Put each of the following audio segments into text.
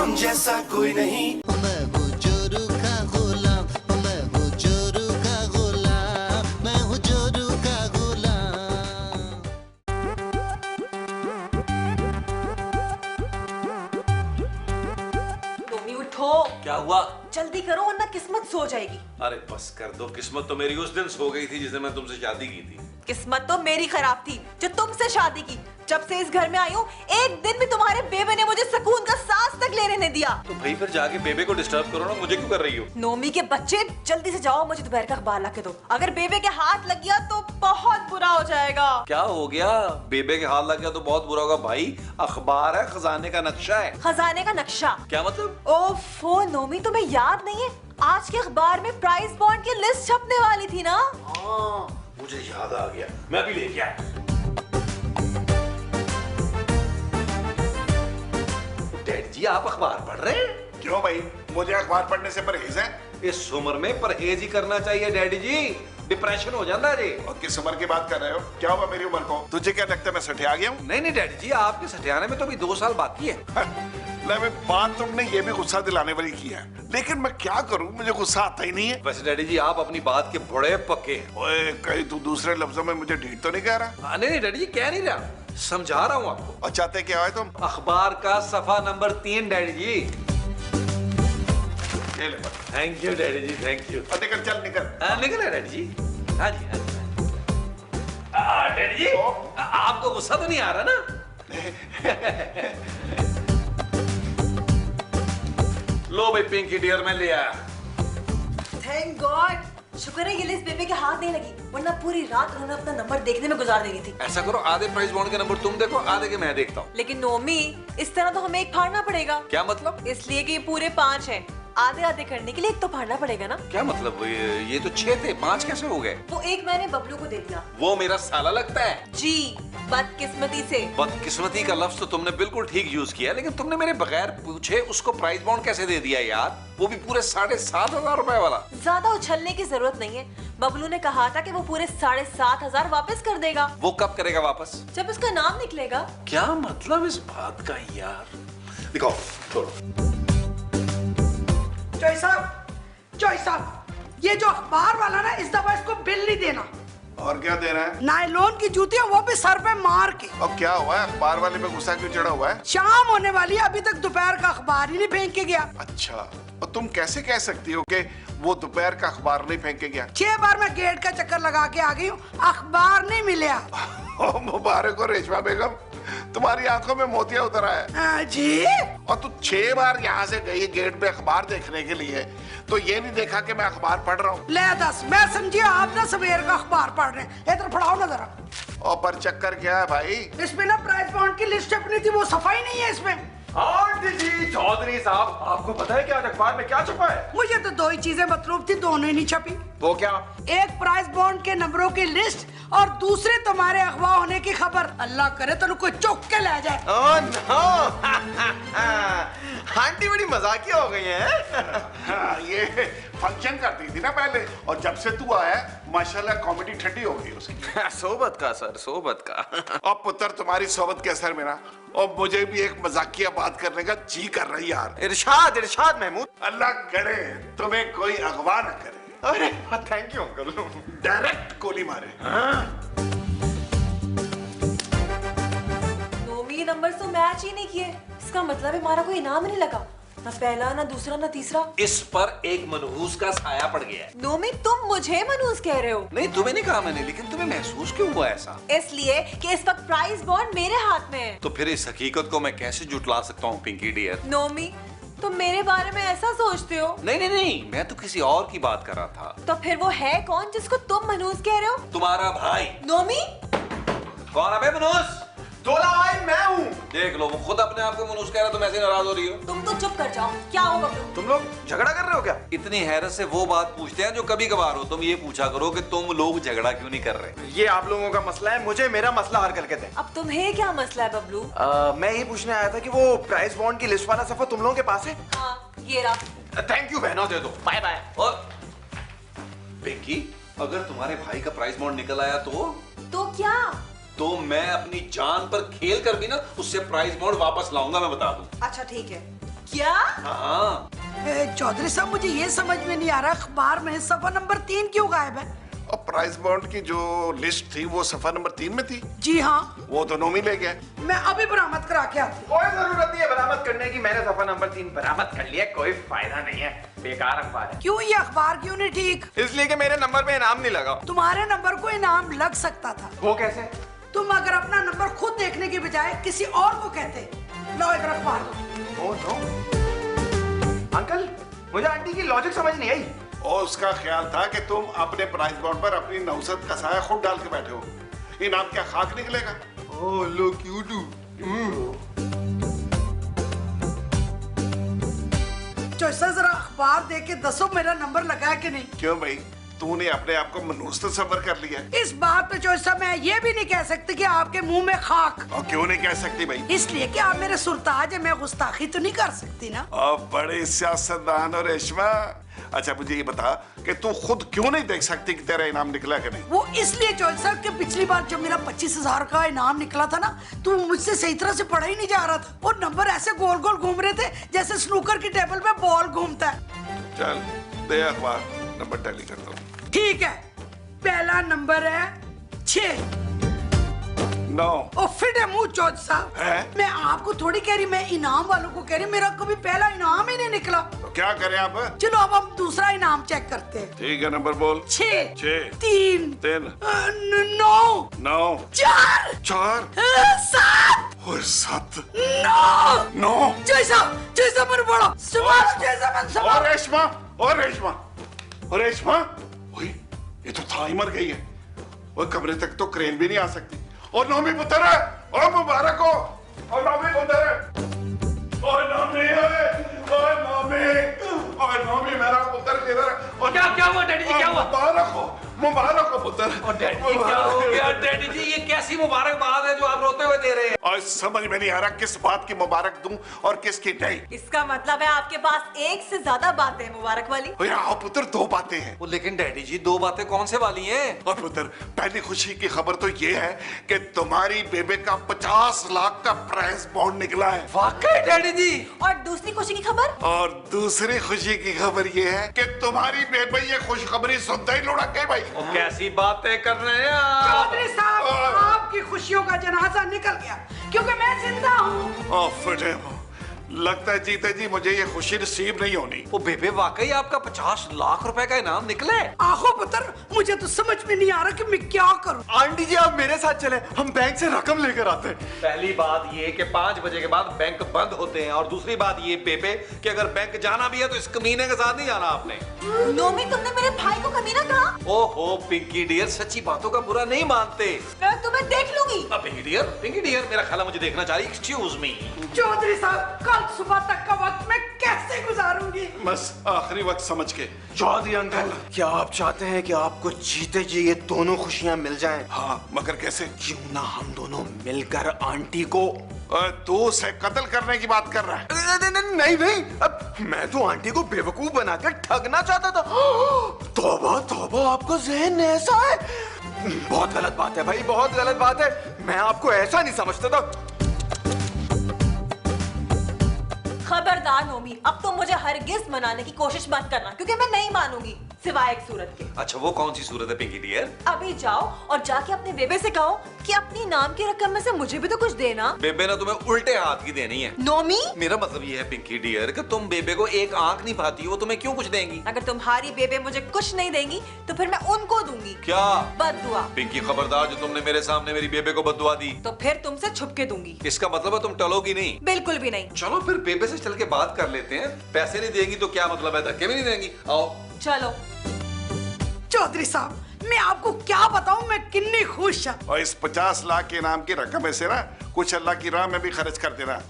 हम जैसा कोई नहीं। मैं हूँ जोरू का गुलाम, मैं हूँ जोरू का गुलाम, मैं हूँ जोरू का गुलाम। टोमी उठो। क्या हुआ? जल्दी करो वरना किस्मत सो जाएगी। अरे बस कर दो, किस्मत तो मेरी उस दिन सो गई थी जिस दिन मैं तुमसे शादी की थी। किस्मत तो मेरी खराब थी जो तुमसे शादी की। जब से इस घर में आई हूँ एक दिन भी तुम्हारे बेबे ने मुझे सुकून का सांस तक लेने नहीं दिया। तो भाई फिर जाके बेबे को डिस्टर्ब करो ना, मुझे क्यों कर रही हो? नोमी के बच्चे जल्दी से जाओ, मुझे दोपहर का अखबार ला के दो। अगर बेबे के हाथ लग गया तो बहुत बुरा हो जाएगा। क्या हो गया? बेबे के हाथ लग गया तो बहुत बुरा होगा भाई। अखबार है, खजाने का नक्शा है। खजाने का नक्शा? क्या मतलब? ओफो नोमी, तुम्हें याद नहीं है आज के अखबार में प्राइस बॉन्ड की लिस्ट छपने वाली थी ना? मुझे याद आ गया, मैं भी लेके आया। डैड जी आप अखबार पढ़ रहे हैं? क्यों भाई, मुझे अखबार पढ़ने से परहेज है? इस उम्र में परहेज ही करना चाहिए डैडी जी, डिप्रेशन हो जाता है जी। और किस उम्र की बात कर रहे हो? क्या हुआ मेरी उम्र को? तुझे क्या लगता है मैं सठिया गया हूँ? नहीं नहीं डैडी जी, आपके सठियाने में तो अभी 2 साल बाकी है। ले बात तुमने ये भी गुस्सा दिलाने वाली की है, लेकिन मैं क्या करूं, मुझे गुस्सा आता ही नहीं है। वैसे डैडी जी आप अपनी बात के बड़े पक्के हैं। ओए कहीं तू दूसरे लफ्जों में मुझे ढीठ तो नहीं कह रहा? नहीं नहीं डैडी जी कह नहीं रहा, समझा रहा हूँ आपको। और चाहते क्या है तुम? अखबार का सफा number 3 daddy ji. Thank you daddy ji, thank you. निकल चल निकल। निकल डैडी जी। हाँ जी हाँ जी। डैडी जी आपको गुस्सा तो नहीं आ रहा ना? लो भाई पिंकी डियर, मैं ले आया। थैंक गॉड, शुक्र है ये लिस्ट बेबे के हाथ नहीं लगी, वरना पूरी रात उन्होंने अपना नंबर देखने में गुजार देनी थी। ऐसा करो, आधे प्राइस बॉन्ड के नंबर तुम देखो, आधे के मैं देखता हूँ। लेकिन नोमी इस तरह तो हमें एक फाड़ना पड़ेगा। क्या मतलब? इसलिए कि ये पूरे 5 हैं, आधे आधे करने के लिए एक तो फाड़ना पड़ेगा ना। क्या मतलब? ये तो 6 थे, 5 कैसे हो गए? वो एक मैंने बबलू को दे दिया। वो मेरा साला लगता है जी, बदकिस्मती से। बदकिस्मती का लफ्ज तो तुमने बिल्कुल ठीक यूज किया, लेकिन तुमने मेरे बगैर पूछे उसको प्राइस बॉन्ड कैसे दे दिया यार? वो भी पूरे 7,500 रुपए वाला। ज्यादा उछलने की जरूरत नहीं है, बबलू ने कहा था कि वो पूरे 7,500 वापस कर देगा। वो कब करेगा वापस? जब उसका नाम निकलेगा। क्या मतलब इस बात का यार? दिखाओ छोड़ो। चौई साहब, ये जो अखबार वाला ना, इस दफा इसको बिल नहीं देना। और क्या दे रहा है? नायलॉन की जूतियां, वो भी सर पे मार के। अब क्या हुआ है? अखबार वाले पे गुस्सा क्यों चढ़ा हुआ है? शाम होने वाली है, अभी तक दोपहर का अखबार ही नहीं फेंक के गया। अच्छा, और तुम कैसे कह सकती हो कि वो दोपहर का अखबार नहीं फेंक के गया? 6 बार मैं गेट का चक्कर लगा के आ गई हूँ, अखबार नहीं मिला। मुबारक हो रेशमा बेगम, तुम्हारी आंखों में मोतिया उतर आया। जी? और तू 6 बार यहाँ से गई गेट पे अखबार देखने के लिए, तो ये नहीं देखा कि मैं अखबार पढ़ रहा हूँ? ले दस, मैं समझी आप ना सवेर का अखबार पढ़ रहे हैं। इधर पढ़ाओ ना जरा। और पर चक्कर क्या है भाई? इसमें ना प्राइस बॉन्ड की लिस्ट अपनी थी, वो सफाई नहीं है इसमें। आंटी जी, चौधरी साहब, आपको पता है कि आज अखबार में क्या छपा है? मुझे तो 2 ही चीजें मतलूब थी, दोनों ही नहीं छपी। वो क्या? एक प्राइस बॉन्ड के नंबरों की लिस्ट और दूसरे तुम्हारे अगवा होने की खबर। अल्लाह करे तो कोई चौक के ले जाए। ओह नो, आंटी बड़ी मजाकिया हो गई हैं। ये फंक्शन करती थी ना पहले, और जब से तू आया माशाल्लाह कॉमेडी ठंडी हो गई उसकी। सोबत का सर, सोबत का। अब पुत्र तुम्हारी सोबत के असर में ना, और मुझे भी एक मजाकिया बात करने का जी कर रही यार। इरशाद इरशाद महमूद। अल्लाह करे तुम्हें कोई अगवा न करे। अरे थैंक यू अंकल। डायरेक्ट गोली मारे। नोमी नंबर तो मैच ही नहीं किए, इसका मतलब है हमारा कोई इनाम नहीं लगा, ना पहला ना दूसरा ना तीसरा। इस पर एक मनहूस का साया पड़ गया है। नोमी तुम मुझे मनहूस कह रहे हो? नहीं तुम्हें नहीं कहा मैंने, लेकिन तुम्हें महसूस क्यों हुआ ऐसा? इसलिए कि इस वक्त प्राइस बॉन्ड मेरे हाथ में है। तो फिर इस हकीकत को मैं कैसे जुटला सकता हूँ पिंकी डियर? नोमी तुम मेरे बारे में ऐसा सोचते हो? नहीं नहीं नहीं, मैं तो किसी और की बात कर रहा था। तो फिर वो है कौन जिसको तुम मनहूस कह रहे हो? तुम्हारा भाई। नोमी? कौन है मनहूस? तोला भाई मैं हूँ। देख लो, वो खुद अपने आप को मनहूस कह रहा है, तुम ऐसे नाराज हो रही हो। तुम तो चुप कर जाओ। क्या हो बबलू? तुम लोग झगड़ा कर रहे हो क्या? इतनी हैरत से वो बात पूछते हैं जो कभी कभार हो। तुम ये पूछा करो कि तुम लोग झगड़ा क्यों नहीं कर रहे। ये आप लोगों का मसला है, मुझे मेरा मसला हल करके दें। अब तुम्हें क्या मसला है बबलू? मैं ये पूछने आया था कि वो प्राइस बॉन्ड की लिस्ट वाला सफा तुम लोगों के पास है? हाँ ये रहा। थैंक यू बहनों, दे दो। Bye bye. और पिंकी, अगर तुम्हारे भाई का प्राइस बॉन्ड निकल आया तो क्या? तो मैं अपनी जान पर खेल कर भी ना उससे प्राइस बॉन्ड वापस लाऊंगा, मैं बता दूं। अच्छा ठीक है, क्या? हाँ। चौधरी साहब मुझे ये समझ में नहीं आ रहा, अखबार में सफा नंबर 3 क्यों गायब है? और प्राइस बॉन्ड की जो लिस्ट थी वो सफा नंबर 3 में थी। जी हाँ, वो तो नोमी ले गया। मैं अभी बरामद करा के आती हूँ। कोई जरूरत नहीं है बरामद करने की, मैंने सफा नंबर 3 बरामद कर लिया, कोई फायदा नहीं है, बेकार अखबार है। क्यों, ये अखबार क्यों नहीं ठीक? इसलिए कि मेरे नंबर पे इनाम नहीं लगा। तुम्हारे नंबर को इनाम लग सकता था। वो कैसे? तुम अगर अपना नंबर खुद देखने की बजाय किसी और को कहते, लो इधर अखबार दो। Oh no. अंकल, मुझे आंटी की लॉजिक समझ नहीं आई। और उसका ख्याल था कि तुम अपने प्राइस बॉन्ड पर अपनी नौसत का साया खुद डाल के बैठे हो। इनाम क्या खाक निकलेगा? ओह लो क्यों डू। चौसा जरा अखबार देख के दसो मेरा नंबर लगा है कि नहीं। क्यों भाई, तूने अपने आप को मनूस तस्वर कर लिया? इस बात पे चौसा मैं ये भी नहीं कह सकती कि आपके मुंह में खाक। और क्यों नहीं कह सकती भाई? इसलिए कि आप मेरे सुल्तान है, मैं गुस्ताखी तो नहीं कर सकती ना। और बड़े सियासतदान और रेशमा, अच्छा मुझे ये बता कि तू खुद क्यों नहीं देख सकती कि तेरा इनाम निकला कि नहीं? वो इसलिए चौधरी साहब कि पिछली बार जब मेरा 25,000 का इनाम निकला था ना, तो मुझसे सही तरह से पढ़ा ही नहीं जा रहा था और नंबर ऐसे गोल गोल घूम रहे थे जैसे स्नूकर की टेबल पे बॉल घूमता है। चल दे अखबार, नंबर टैली कर दो। ठीक है, पहला नंबर है 6। 9। और फिट है मुंह चौधरी साहब। है? मैं आपको थोड़ी कह रही, मैं इनाम वालों को कह रही, मेरा कभी पहला इनाम ही नहीं निकला। तो क्या करें आप? चलो अब हम दूसरा इनाम चेक करते हैं। ठीक है, नंबर बोल। 6 6 3 3 9 9 4 4 7 और 7 9 9। जैसा जैसा मन बड़ा सवाल जैसा मन और सवाल। रेशमा, और रेशमा, और रेशमा, ओए ये तो था ही मर गई है। और कमरे तक तो क्रेन भी नहीं आ सकती। और नौमी पुत्र है, और मुबारक हो, और नौमी पुत्र है, और नौमी है, और नौमी, और नौमी मेरा पुत्र किधर है? और क्या हुआ डैडी जी, क्या हुआ? मुबारक हो पुत्र। और डैडी जी क्या हो गया? डैडी जी ये कैसी मुबारकबाद है जो आप रोते हुए दे रहे हैं? और समझ में नहीं आ रहा किस बात की मुबारक दूं और किसकी नहीं। इसका मतलब है आपके पास एक से ज्यादा बातें हैं मुबारक वाली। ओए आओ पुत्र, 2 बातें हैं। वो लेकिन डैडी जी 2 बातें कौन से वाली हैं? और पुत्र, पहली खुशी की खबर तो ये है कि तुम्हारी बेबे का 50 लाख का प्राइस बॉन्ड निकला है। वाकई डैडी जी? और दूसरी खुशी की खबर? और दूसरी खुशी की खबर ये है कि तुम्हारी बेबे ये खुशखबरी सुनते ही लुढ़क गई भाई। वो कैसी बातें कर रहे हैं आप? चौधरी साहब, आपकी खुशियों का जनाजा निकल गया क्योंकि मैं जिंदा हूँ। ओ फटे, लगता है जीते जी मुझे ये खुशी नसीब नहीं होनी। वो बेबे वाकई आपका 50 लाख रुपए का इनाम निकले? आहो पुत्र, मुझे तो समझ में नहीं आ रहा कि मैं क्या करूं। आंटी जी आप मेरे साथ चले, हम बैंक से रकम लेकर आते हैं। पहली बात ये कि 5 बजे के बाद बैंक बंद होते हैं, और दूसरी बात ये बेबे कि अगर बैंक जाना भी है तो इस कमीने के साथ नहीं जाना आपने। नोमी, तुमने मेरे भाई को कमीना कहा? ओहो पिंकी डियर, सच्ची बातों का बुरा नहीं मानते। मैं तुम्हें देख लूंगी। पिंकी डियर, मेरा ख्याल है मुझे देखना चाहिए। Excuse me. चौधरी साहब, कल सुबह तक का वक्त मैं कैसे गुजारूंगी? बस आखिरी वक्त समझ के। चौधरी अंकल, क्या आप चाहते हैं कि आपको जीते जी ये दोनों खुशियां मिल जाएं? हाँ, मगर कैसे? क्यों ना हम दोनों मिलकर आंटी को। तू उसे कत्ल करने की बात कर रहा है? नहीं, अब मैं तो आंटी को बेवकूफ बनाकर ठगना चाहता था। तौबा तौबा, आपका ज़हन ऐसा है। बहुत गलत बात है भाई, बहुत गलत बात है। मैं आपको ऐसा नहीं समझता था। खबरदार नोमी, अब तुम मुझे हरगिज मनाने की कोशिश मत करना, क्योंकि मैं नहीं मानूंगी, सिवाय एक सूरत के। अच्छा, वो कौन सी सूरत है पिंकी डियर? अभी जाओ और जाके अपने बेबे से कहो कि अपनी नाम की रकम में से मुझे भी तो कुछ देना। बेबे ने तुम्हें उल्टे हाथ की देनी है। नोमी, मेरा मतलब ये है पिंकी डियर कि तुम बेबे को एक आंख नहीं भाती हो, तुम्हें क्यों कुछ देंगी? अगर तुम्हारी बेबे मुझे कुछ नहीं देंगी तो फिर मैं उनको दूंगी। क्या? बद्दुआ। पिंकी खबरदार, जो तुमने मेरे सामने मेरी बेबे को बद्दुआ दी तो फिर तुमसे छुप के दूंगी। इसका मतलब है तुम टलोगी नहीं? बिल्कुल भी नहीं। चलो फिर बेबे से चल के बात कर लेते हैं। पैसे नहीं देंगी तो क्या मतलब है, धक्के भी नहीं देंगी? आओ चलो। चौधरी साहब, मैं आपको क्या बताऊं, मैं कितनी खुश हूं। और इस 50 लाख के इनाम की रकम में से ना कुछ अल्लाह की राह में भी खर्च कर देना।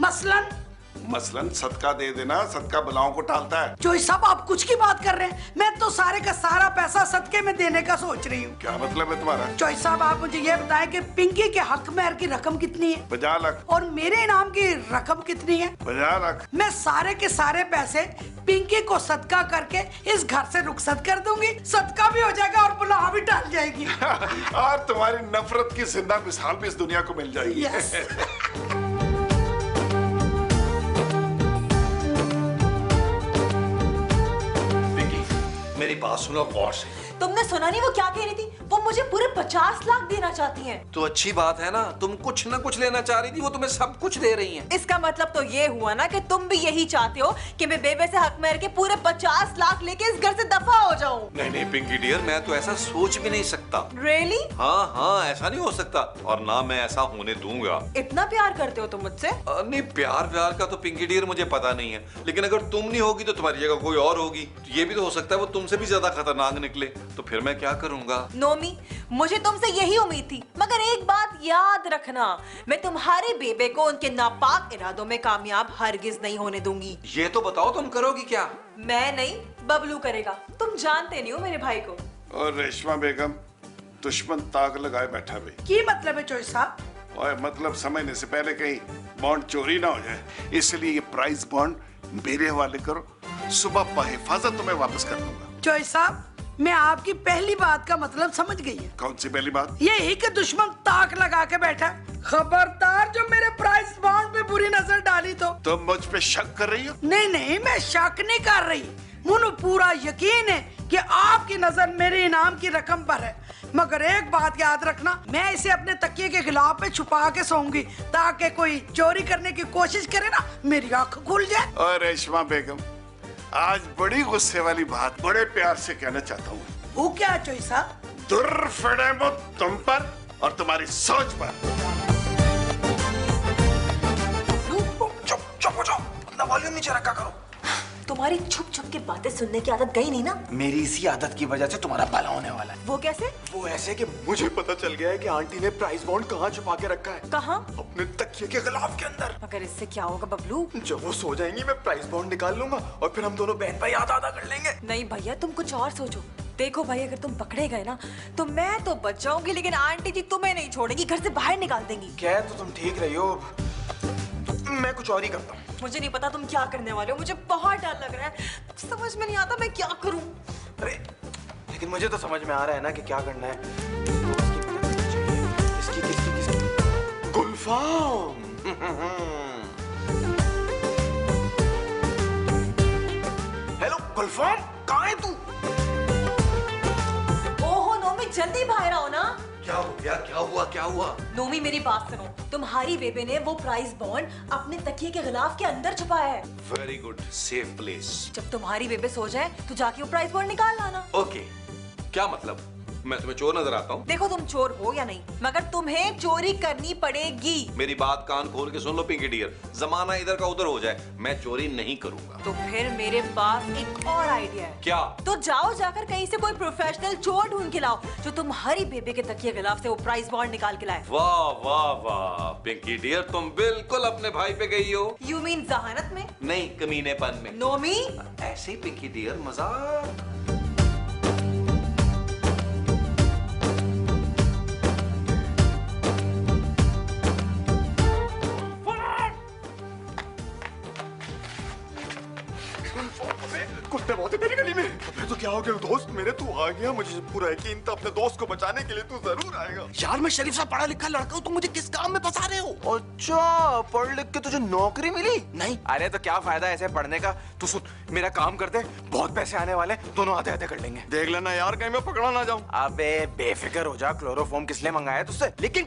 मसलन सदका दे देना, सदका बलाओं को टालता है। जो सब आप कुछ की बात कर रहे हैं, मैं तो सारे का सारा पैसा सदके में देने का सोच रही हूँ। क्या मतलब है तुम्हारा? चौधरी साहब, आप मुझे ये बताएं कि पिंकी के हक मेहर की रकम कितनी है? 50 लाख। और मेरे इनाम की रकम कितनी है? 50 लाख। मैं सारे के सारे पैसे पिंकी को सदका करके इस घर से रुखसत कर दूंगी, सदका भी हो जाएगा और बुला भी टल जाएगी। और तुम्हारी नफरत की जिंदा मिसाल भी इस दुनिया को मिल जाएगी। यस। मेरी बात सुनो गौर से। तुमने सुना नहीं वो क्या कह रही थी? वो मुझे पूरे 50 लाख देना चाहती हैं। तो अच्छी बात है ना, तुम कुछ ना कुछ लेना चाह रही थी, वो तुम्हें सब कुछ दे रही हैं। इसका मतलब तो ये हुआ ना कि तुम भी यही चाहते हो कि मैं बेबे से हक महर के पूरे 50 लाख लेके इस घर से दफा हो जाऊं। नहीं पिंकी डियर, मैं तो ऐसा सोच भी नहीं सकता। Really? हाँ, ऐसा नहीं हो सकता, और ना मैं ऐसा होने दूंगा। इतना प्यार करते हो तुम मुझसे? नहीं, प्यार का तो पिंकी डियर मुझे पता नहीं है, लेकिन अगर तुम नहीं होगी तो तुम्हारी जगह कोई और होगी। तो ये भी तो हो सकता है वो तुमसे भी ज्यादा खतरनाक निकले, तो फिर मैं क्या करूंगा? नोमी, मुझे तुमसे यही उम्मीद थी, मगर एक बात याद रखना, मैं तुम्हारे बेबे को उनके नापाक इरादों में कामयाब हरगिज नहीं होने दूंगी। ये तो बताओ तुम करोगी क्या? मैं नहीं, बबलू करेगा। तुम जानते नहीं हो मेरे भाई को। और रेशमा बेगम दुश्मन ताक लगाए बैठा भाई। की मतलब है चोई साहब? और मतलब समझने से पहले कहीं बॉन्ड चोरी ना हो जाए, इसलिए ये प्राइस बॉन्ड मेरे हवाले करो। सुबह बहिफाजत तुम्हें वापस कर दूंगा। चोई साहब, मैं आपकी पहली बात का मतलब समझ गई है। कौन सी पहली बात? यही कि दुश्मन ताक लगा के बैठा। खबरदार जो मेरे प्राइस बॉन्ड पे बुरी नजर डाली तो। तुम मुझ पे शक कर रही हो? नहीं, मैं शक नहीं कर रही। मुझे पूरा यकीन है कि आपकी नजर मेरे इनाम की रकम पर है, मगर एक बात याद रखना, मैं इसे अपने तकिए के गिलाफ पे छुपा के सोऊंगी, ताकि कोई चोरी करने की कोशिश करे ना, मेरी आंख खुल जाए। और रेशमा बेगम, आज बड़ी गुस्से वाली बात बड़े प्यार से कहना चाहता हूँ। वो क्या चोई साहब? दुर्फिनेमो तुम पर और तुम्हारी सोच पर। चुप हो जाओ, अपना वॉल्यूम नीचे रखा करो। तुम्हारी छुप छुप के बातें सुनने की आदत गई नहीं ना? मेरी इसी आदत की वजह से तुम्हारा भला होने वाला है। वो कैसे? वो ऐसे कि मुझे पता चल गया है कि आंटी ने प्राइस बॉन्ड कहाँ छुपा के रखा है। कहाँ? अपने तकिए के गिलाफ के अंदर। मगर इससे क्या होगा बबलू? जब वो सो जाएंगी मैं प्राइस बॉन्ड निकाल लूंगा और फिर हम दोनों बहन भाई आधा कर लेंगे। नहीं भैया, तुम कुछ और सोचो। देखो भाई, अगर तुम पकड़े गए ना तो मैं तो बच जाऊंगी, लेकिन आंटी जी तुम्हें नहीं छोड़ेगी, घर से बाहर निकाल देंगी। क्या तो तुम ठीक रही हो, मैं कुछ और ही करता हूँ। मुझे नहीं पता तुम क्या करने वाले हो, मुझे बहुत डर लग रहा है, समझ में नहीं आता मैं क्या करूं। अरे लेकिन मुझे तो समझ में आ रहा है ना कि क्या करना है। किसकी गुलफाम। हेलो गुलफाम, कहाँ है तू? ओहो नोमी, जल्दी बाहर आओ ना। क्या हो गया? क्या हुआ? नोमी मेरी बात सुनो, तुम्हारी बेबे ने वो प्राइस बॉन्ड अपने तकिए के गिलाफ के अंदर छुपाया है। Very good, safe place. जब तुम्हारी बेबे सो जाए तो जाके वो प्राइस बॉन्ड निकाल लाना। ओके, क्या मतलब? मैं तुम्हें चोर नजर आता हूँ? देखो तुम चोर हो या नहीं, मगर तुम्हें चोरी करनी पड़ेगी। मेरी बात कान खोल के सुन लो पिंकी डियर, जमाना इधर का उधर हो जाए, मैं चोरी नहीं करूंगा। तो फिर मेरे पास एक और आइडिया है। क्या? तो जाओ जाकर कहीं से कोई प्रोफेशनल चोर ढूंढ के लाओ जो तुम्हारी बेबे के तकिए गिलाफ से वो प्राइस बॉन्ड निकाल के लाए। वाह पिंकी डियर, तुम बिल्कुल अपने भाई पे गई हो। यू मीन जहानत में? नहीं, कमीनेपन में। नोमी, ऐसे ही पिंकी डियर, मजाक। कुत्ते बहुत है मेरी गली में। अबे तो क्या हो गया दोस्त मेरे, तू आ गया, मुझे पूरा यकीन था अपने दोस्त को बचाने के लिए तू जरूर आएगा। यार मैं शरीफ सा पढ़ा लिखा लड़का हूँ, तुम मुझे किस काम में फंसा रहे हो? अच्छा, पढ़ लिख के तुझे नौकरी मिली? नहीं। अरे तो क्या फायदा ऐसे पढ़ने का, तू सुन मेरा काम कर दे, बहुत पैसे आने वाले, दोनों आधे आधे कर लेंगे। देख लेना यार कहीं मैं पकड़ा ना जाऊं। अबे बेफिक्र हो जा, क्लोरोफॉर्म किस लिए मंगाया तुझसे? लेकिन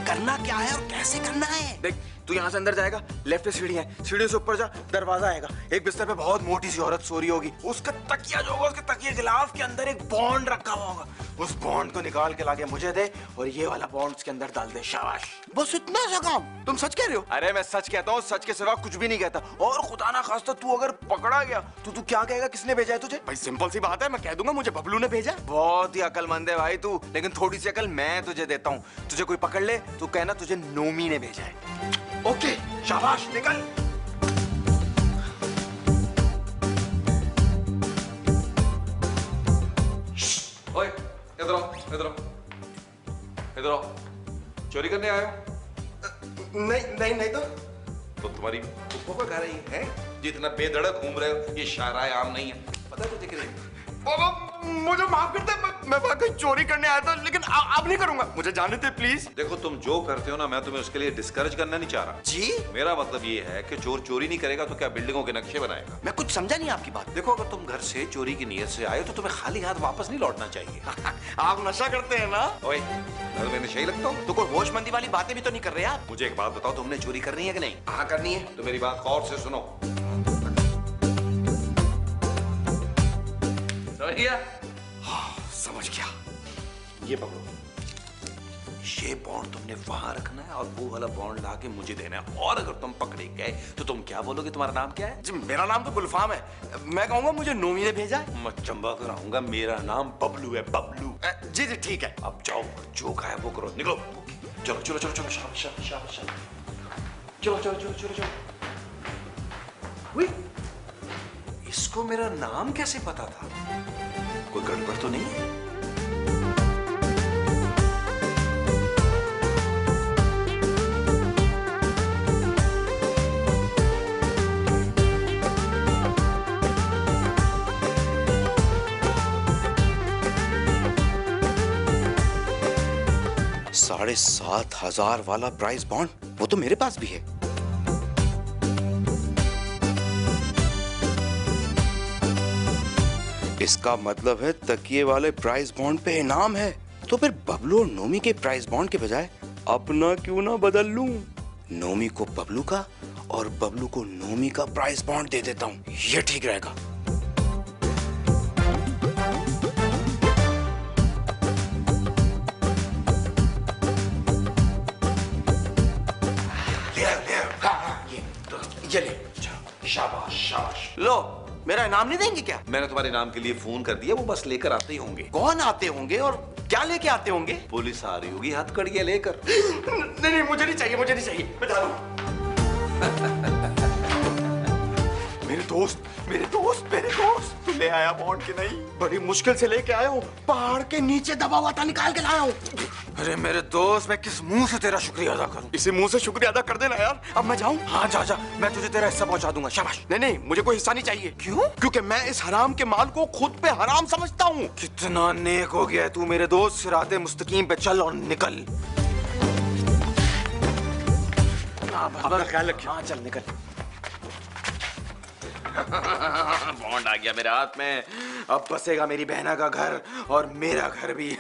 करना क्या है और कैसे करना है? देख तू यहाँ से अंदर जाएगा, लेफ्ट पे सीढ़ी है, सीढ़ी से ऊपर जा, दरवाजा आएगा, एक बिस्तर पे बहुत मोटी सी औरत सो रही होगी, उसका तकिया जो होगा, उसके तकिए गिलाफ के अंदर एक बॉन्ड रखा हुआ होगा, उस बॉन्ड को निकाल के लाके मुझे दे और ये वाला बॉन्ड उसके अंदर डाल दे। शाबाश। बस इतना सा काम? तुम सच कह रहे हो? अरे मैं सच कहता हूँ, सच के सिवा कुछ भी नहीं कहता। और खुदा ना खास्ता तू अगर पकड़ा गया तो तू क्या कहेगा, किसने भेजा है तुझे? भाई सिंपल सी बात है, मैं कह दूंगा मुझे बबलू ने भेजा। बहुत ही अकलमंद है भाई तू, लेकिन थोड़ी सी अकल मैं तुझे देता हूँ। तुझे कोई पकड़ ले तो कहना तुझे नोमी ने भेजा है। ओके, शाबाश, निकल। ओए, इधर आओ, इधर आओ, इधर आओ। चोरी करने आए हो? नहीं तो तुम्हारी फुफ्फो का घर ही है, जितना बेधड़क घूम रहे हो, ये शायराए आम नहीं है, पता है तुझे कि नहीं? मुझे माफ कर दे, मैं वाकई चोरी करने आया था, लेकिन अब नहीं करूंगा, मुझे जाने दे प्लीज। देखो तुम जो करते हो ना, मैं तुम्हें उसके लिए डिस्करेज करना नहीं चाह रहा जी मेरा मतलब ये है कि चोर चोरी नहीं करेगा तो क्या बिल्डिंगों के नक्शे बनाएगा? मैं कुछ समझा नहीं आपकी बात। देखो अगर तुम घर से चोरी की नीयत से आए तो तुम्हें खाली हाथ वापस नहीं लौटना चाहिए। आप नशा करते हैं ना? ओए घर में नशे ही लगता हूँ। तो कोई होशमंदी वाली बातें भी तो नहीं कर रहे आप। मुझे एक बात बताओ, तुमने चोरी करनी है कि नहीं? हाँ करनी है। तो मेरी बात गौर से सुनो। समझ गया? समझ गया। ये पकड़ो, ये बॉन्ड तुमने वहां रखना है और वो वाला बॉन्ड लाके मुझे देना है। और अगर तुम पकड़े गए तो तुम क्या बोलोगे? तुम्हारा नाम क्या है? जी मेरा नाम तो गुलफाम है, मैं कहूंगा मुझे नोमी ने भेजा है। मैं चंबा कराऊंगा, मेरा नाम बबलू है, बबलू। जी जी ठीक है। अब जाओ, जो कहा है वो करो, निकलो। चलो चलो चलो चलो, शाबाश शाबाश शाबाश शाबाश। चलो चलो चलो चलो चलो। उई, इसको मेरा नाम कैसे पता था? कोई गड़बड़ तो नहीं है? $7,500 वाला प्राइस बॉन्ड, वो तो मेरे पास भी है। इसका मतलब है तकिए वाले प्राइस बॉन्ड पे इनाम है। तो फिर बबलू और नोमी के प्राइस बॉन्ड के बजाय अपना क्यों ना बदल लूं? नोमी को बबलू का और बबलू को नोमी का प्राइस बॉन्ड दे देता हूं, ये ठीक रहेगा। ये ले, शाबाश शाबाश। लो, मेरा इनाम नहीं देंगे क्या? मैंने तुम्हारे नाम के लिए फोन कर दिया, वो बस लेकर आते ही होंगे। कौन आते होंगे और क्या लेके आते होंगे? पुलिस आ रही होगी हथकड़ियां लेकर। नहीं नहीं मुझे नहीं चाहिए, मुझे नहीं चाहिए, मैं जा रहा हूं। मेरे दोस्त तू ले आया बॉन्ड के नहीं? बड़ी मुश्किल से लेके आया हूँ, पहाड़ के नीचे दबा हुआ था, निकाल के लाया हूँ। अरे मेरे दोस्त, मैं किस मुंह से तेरा शुक्रिया अदा करूं? इसी मुंह से शुक्रिया अदा कर देना यार। अब मैं जाऊं? हाँ जा जा, मैं तुझे तेरा हिस्सा पहुंचा दूंगा। शाबाश। नहीं नहीं मुझे कोई हिस्सा नहीं चाहिए। क्यों? क्योंकि मैं इस हराम के माल को खुद पे हराम समझता हूँ। कितना नेक हो गया है तू मेरे दोस्त। सिराते मुस्तकीम पे चल और निकल। अपना ख्याल रखिए। हाँ चल निकल। बॉन्ड आ गया मेरे हाथ में, अब बसेगा मेरी बहना का घर और मेरा घर भी।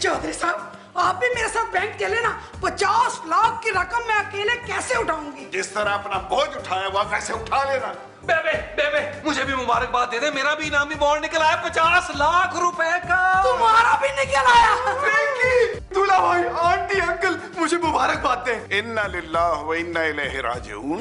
चौधरी साहब, आप भी मेरे साथ बैंक चले ना। 50 लाख की रकम मैं अकेले कैसे उठाऊंगी? जिस तरह अपना बोझ उठाया हुआ वैसे उठा लेना। बेबे बेबे, मुझे भी मुबारकबाद दे दे। मेरा भी इनामी बॉन्ड निकल आया 50 लाख रुपए का। तुम्हारा भी निकल आया। दूल्हा भाई, आंटी, अंकल, मुझे मुबारकबाद दें। इन्ना लिल्लाह व इन्ना इलैहि राजिऊन।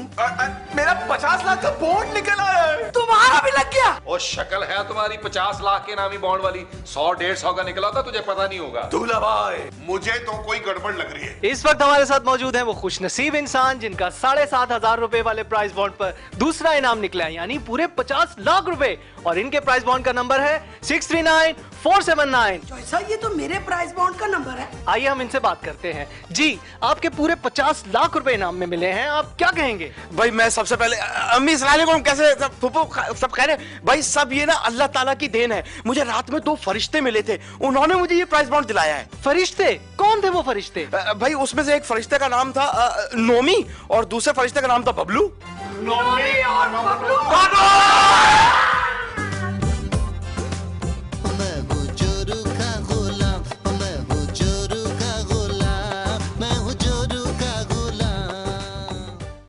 मेरा 50 लाख का बॉन्ड निकल आया है। तुम्हारा भी लग गया। और शक्ल है तुम्हारी 50 लाख के इनामी बॉन्ड वाली। 100-150 का निकला था, तुझे पता नहीं होगा। दूल्हा भाई, मुझे तो कोई गड़बड़ लग रही है। इस वक्त हमारे साथ मौजूद हैं वो खुशनसीब इंसान जिनका 7,500 रुपए वाले प्राइस बॉन्ड पर दूसरा इनाम निकला है, यानी पूरे 50 लाख रुपए। और इनके प्राइस बॉन्ड का नंबर है 639479। जैसा ये तो मेरे प्राइस बॉन्ड का नंबर है। आइए हम इनसे बात करते हैं। जी, आपके पूरे 50 लाख रुपए इनाम में मिले हैं, आप क्या कहेंगे? भाई मैं सबसे पहले अम्मी सलाम कैसे सब कह रहे भाई, सब ये ना अल्लाह ताला की देन है। मुझे रात में 2 फरिश्ते मिले थे, उन्होंने मुझे ये प्राइस बॉन्ड दिलाया है। फरिश्ते? कौन थे वो फरिश्ते? भाई उसमें से एक फरिश्ते का नाम था नोमी और दूसरे फरिश्ते का नाम था बबलू। नोमी और बबलू।